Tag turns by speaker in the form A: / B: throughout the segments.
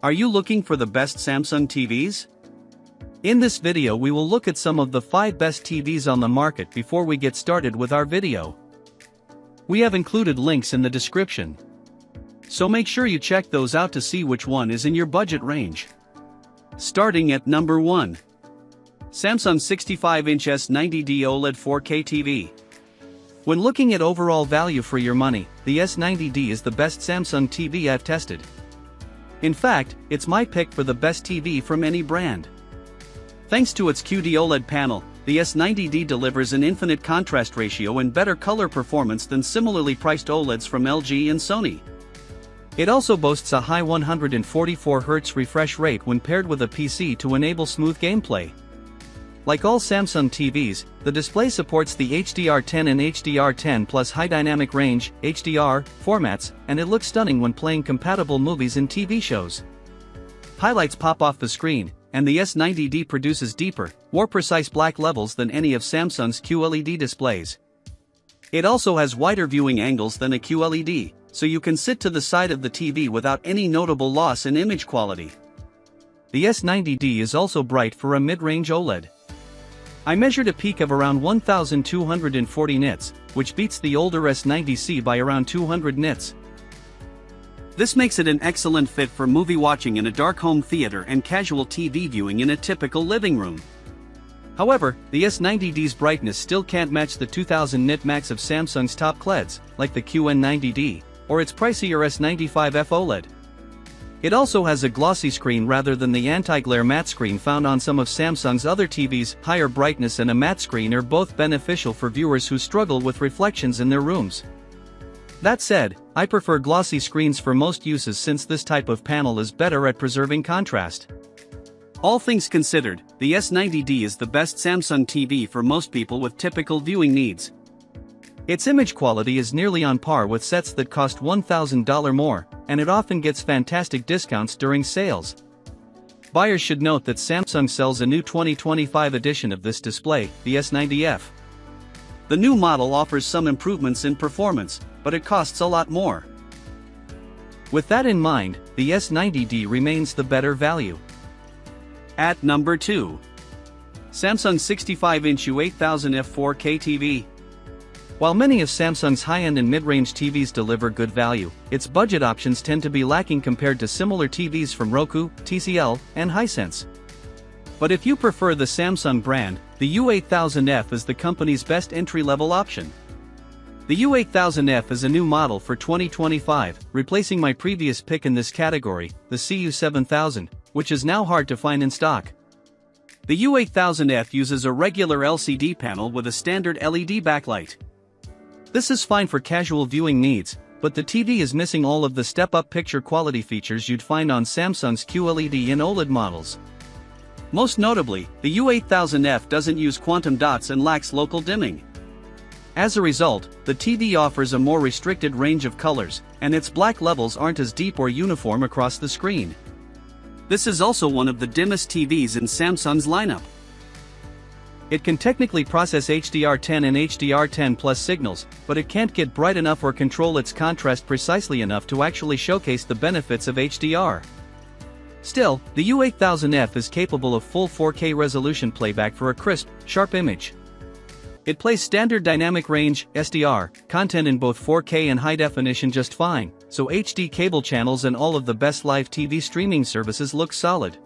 A: Are you looking for the best Samsung TVs? In this video we will look at some of the 5 best TVs on the market before we get started with our video. We have included links in the description, so make sure you check those out to see which one is in your budget range. Starting at number 1. Samsung 65-inch S90D OLED 4K TV. When looking at overall value for your money, the S90D is the best Samsung TV I've tested. In fact, it's my pick for the best TV from any brand. Thanks to its QD OLED panel, the S90D delivers an infinite contrast ratio and better color performance than similarly priced OLEDs from LG and Sony. It also boasts a high 144Hz refresh rate when paired with a PC to enable smooth gameplay. Like all Samsung TVs, the display supports the HDR10 and HDR10 plus high dynamic range (HDR) formats, and it looks stunning when playing compatible movies and TV shows. Highlights pop off the screen, and the S90D produces deeper, more precise black levels than any of Samsung's QLED displays. It also has wider viewing angles than a QLED, so you can sit to the side of the TV without any notable loss in image quality. The S90D is also bright for a mid-range OLED. I measured a peak of around 1240 nits, which beats the older S90C by around 200 nits. This makes it an excellent fit for movie watching in a dark home theater and casual TV viewing in a typical living room. However, the S90D's brightness still can't match the 2000 nit max of Samsung's top CLEDs, like the QN90D, or its pricier S95F OLED. It also has a glossy screen rather than the anti-glare matte screen found on some of Samsung's other TVs. Higher brightness and a matte screen are both beneficial for viewers who struggle with reflections in their rooms. That said, I prefer glossy screens for most uses since this type of panel is better at preserving contrast. All things considered, the S90D is the best Samsung TV for most people with typical viewing needs. Its image quality is nearly on par with sets that cost $1,000 more, and it often gets fantastic discounts during sales. Buyers should note that Samsung sells a new 2025 edition of this display, the S90F. The new model offers some improvements in performance, but it costs a lot more. With that in mind, the S90D remains the better value. At number 2. Samsung 65-inch U8000F 4K TV. While many of Samsung's high-end and mid-range TVs deliver good value, its budget options tend to be lacking compared to similar TVs from Roku, TCL, and Hisense. But if you prefer the Samsung brand, the U8000F is the company's best entry-level option. The U8000F is a new model for 2025, replacing my previous pick in this category, the CU7000, which is now hard to find in stock. The U8000F uses a regular LCD panel with a standard LED backlight. This is fine for casual viewing needs, but the TV is missing all of the step-up picture quality features you'd find on Samsung's QLED and OLED models. Most notably, the U8000F doesn't use quantum dots and lacks local dimming. As a result, the TV offers a more restricted range of colors, and its black levels aren't as deep or uniform across the screen. This is also one of the dimmest TVs in Samsung's lineup. It can technically process HDR10 and HDR10 plus signals, but it can't get bright enough or control its contrast precisely enough to actually showcase the benefits of HDR. Still, the U8000F is capable of full 4K resolution playback for a crisp, sharp image. It plays standard dynamic range (SDR) content in both 4K and high definition just fine, so HD cable channels and all of the best live TV streaming services look solid.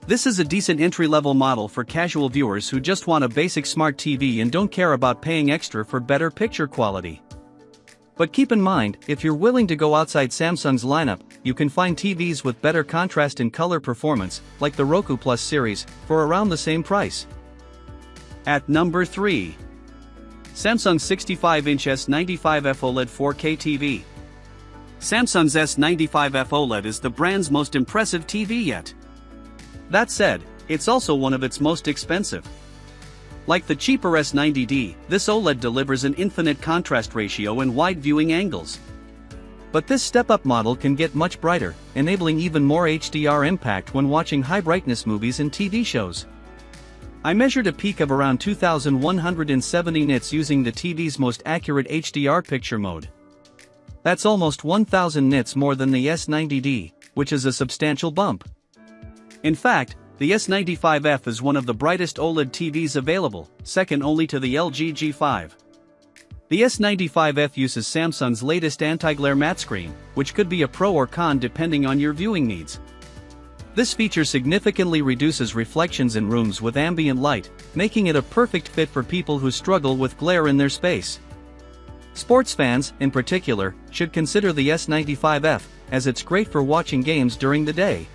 A: This is a decent entry-level model for casual viewers who just want a basic smart TV and don't care about paying extra for better picture quality. But keep in mind, if you're willing to go outside Samsung's lineup, you can find TVs with better contrast and color performance, like the Roku Plus series, for around the same price. At number 3. Samsung 65-inch S95F OLED 4K TV. Samsung's S95F OLED is the brand's most impressive TV yet. That said, it's also one of its most expensive. Like the cheaper S90D, this OLED delivers an infinite contrast ratio and wide viewing angles. But this step-up model can get much brighter, enabling even more HDR impact when watching high-brightness movies and TV shows. I measured a peak of around 2170 nits using the TV's most accurate HDR picture mode. That's almost 1000 nits more than the S90D, which is a substantial bump. In fact, the S95F is one of the brightest OLED TVs available, second only to the LG G5. The S95F uses Samsung's latest anti-glare matte screen, which could be a pro or con depending on your viewing needs. This feature significantly reduces reflections in rooms with ambient light, making it a perfect fit for people who struggle with glare in their space. Sports fans, in particular, should consider the S95F, as it's great for watching games during the day.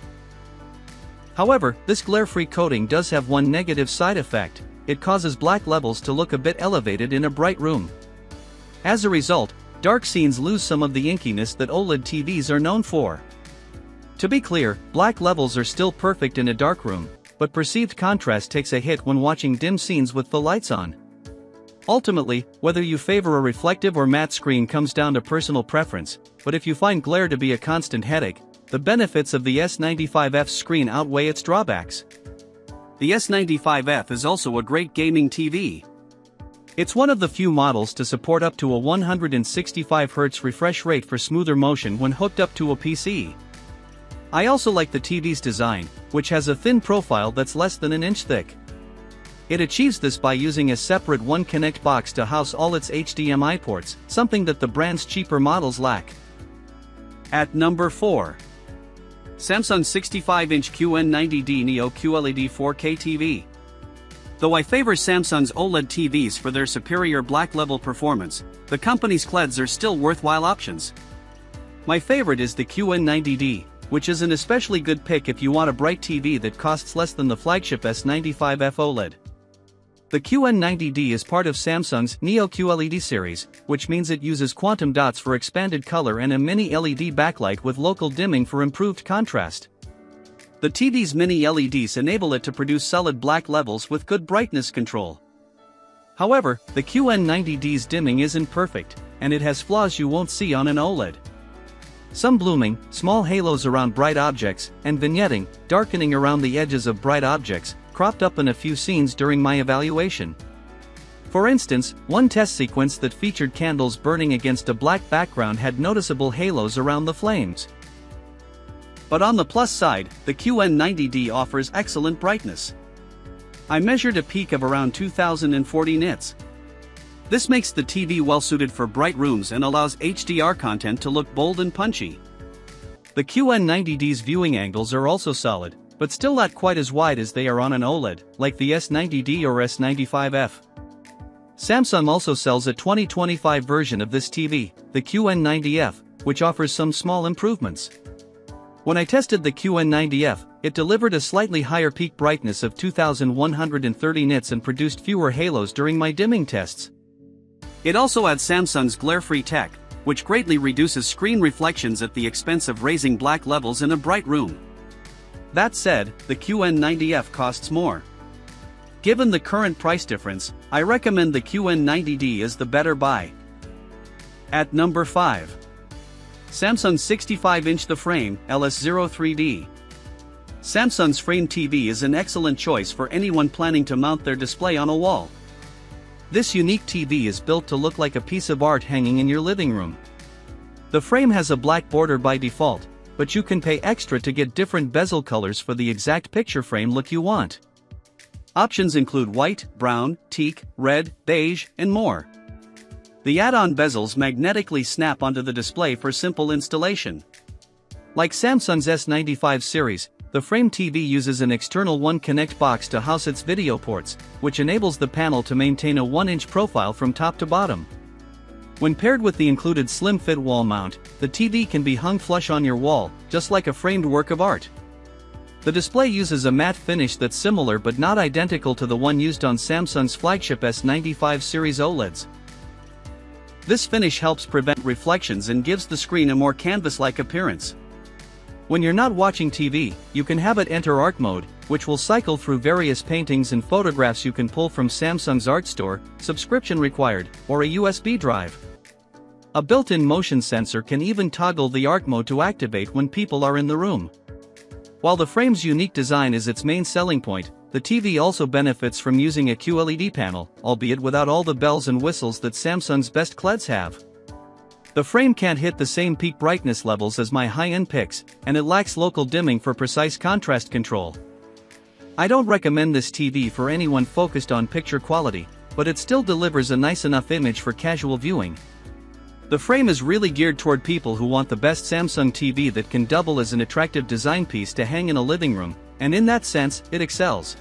A: However, this glare-free coating does have one negative side effect: it causes black levels to look a bit elevated in a bright room. As a result, dark scenes lose some of the inkiness that OLED TVs are known for. To be clear, black levels are still perfect in a dark room, but perceived contrast takes a hit when watching dim scenes with the lights on. Ultimately, whether you favor a reflective or matte screen comes down to personal preference, but if you find glare to be a constant headache, the benefits of the S95F's screen outweigh its drawbacks. The S95F is also a great gaming TV. It's one of the few models to support up to a 165Hz refresh rate for smoother motion when hooked up to a PC. I also like the TV's design, which has a thin profile that's less than an inch thick. It achieves this by using a separate One Connect box to house all its HDMI ports, something that the brand's cheaper models lack. At number 4. Samsung 65-inch QN90D Neo QLED 4K TV. Though I favor Samsung's OLED TVs for their superior black level performance, the company's QLEDs are still worthwhile options. My favorite is the QN90D, which is an especially good pick if you want a bright TV that costs less than the flagship S95F OLED. The QN90D is part of Samsung's Neo QLED series, which means it uses quantum dots for expanded color and a mini LED backlight with local dimming for improved contrast. The TV's mini LEDs enable it to produce solid black levels with good brightness control. However, the QN90D's dimming isn't perfect, and it has flaws you won't see on an OLED. Some blooming, small halos around bright objects, and vignetting, darkening around the edges of bright objects, cropped up in a few scenes during my evaluation. For instance, one test sequence that featured candles burning against a black background had noticeable halos around the flames. But on the plus side, the QN90D offers excellent brightness. I measured a peak of around 2040 nits. This makes the TV well suited for bright rooms and allows HDR content to look bold and punchy. The QN90D's viewing angles are also solid, but still not quite as wide as they are on an OLED, like the S90D or S95F. Samsung also sells a 2025 version of this TV, the QN90F, which offers some small improvements. When I tested the QN90F, it delivered a slightly higher peak brightness of 2130 nits and produced fewer halos during my dimming tests. It also adds Samsung's glare-free tech, which greatly reduces screen reflections at the expense of raising black levels in a bright room. That said, the QN90F costs more. Given the current price difference, I recommend the QN90D as the better buy. At number 5. Samsung 65-inch The Frame, LS03D. Samsung's Frame TV is an excellent choice for anyone planning to mount their display on a wall. This unique TV is built to look like a piece of art hanging in your living room. The frame has a black border by default, but you can pay extra to get different bezel colors for the exact picture frame look you want. Options include white, brown, teak, red, beige, and more. The add-on bezels magnetically snap onto the display for simple installation. Like Samsung's S95 series, the Frame TV uses an external One Connect box to house its video ports, which enables the panel to maintain a 1-inch profile from top to bottom. When paired with the included slim-fit wall mount, the TV can be hung flush on your wall, just like a framed work of art. The display uses a matte finish that's similar but not identical to the one used on Samsung's flagship S95 series OLEDs. This finish helps prevent reflections and gives the screen a more canvas-like appearance. When you're not watching TV, you can have it enter art mode, which will cycle through various paintings and photographs you can pull from Samsung's Art Store, subscription required, or a USB drive. A built-in motion sensor can even toggle the art mode to activate when people are in the room. While the frame's unique design is its main selling point, the TV also benefits from using a QLED panel, albeit without all the bells and whistles that Samsung's best QLEDs have. The frame can't hit the same peak brightness levels as my high-end pics, and it lacks local dimming for precise contrast control. I don't recommend this TV for anyone focused on picture quality, but it still delivers a nice enough image for casual viewing. The frame is really geared toward people who want the best Samsung TV that can double as an attractive design piece to hang in a living room, and in that sense, it excels.